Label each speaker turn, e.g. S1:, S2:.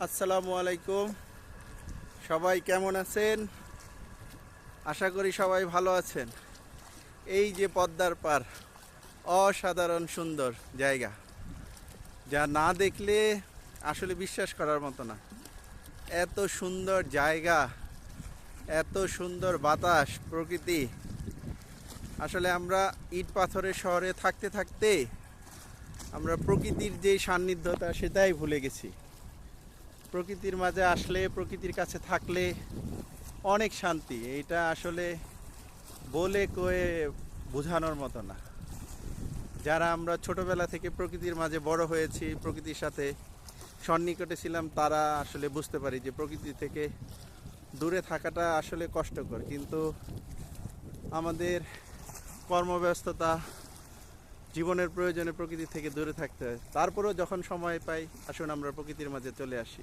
S1: আসসালামু আলাইকুম। সবাই কেমন আছেন? আশা করি সবাই ভালো আছেন। এই যে পদ্মার পার, অসাধারণ সুন্দর জায়গা, যা না দেখলে আসলে বিশ্বাস করার মতো না। এত সুন্দর জায়গা, এত সুন্দর বাতাস, প্রকৃতি। আসলে আমরা ইট পাথরের শহরে থাকতে থাকতে আমরা প্রকৃতির যে সান্নিধ্যতা সেটাই ভুলে গেছি। প্রকৃতির মাঝে আসলে, প্রকৃতির কাছে থাকলে অনেক শান্তি। এটা আসলে বলে কয়ে বোঝানোর মতো না। যারা আমরা ছোটবেলা থেকে প্রকৃতির মাঝে বড় হয়েছি, প্রকৃতির সাথে সন্নিকটে ছিলাম, তারা আসলে বুঝতে পারি যে প্রকৃতি থেকে দূরে থাকাটা আসলে কষ্টকর। কিন্তু আমাদের কর্মব্যস্ততা, জীবনের প্রয়োজনে প্রকৃতি থেকে দূরে থাকতে হয়। তারপরেও যখন সময় পাই, আসুন আমরা প্রকৃতির মাঝে চলে আসি।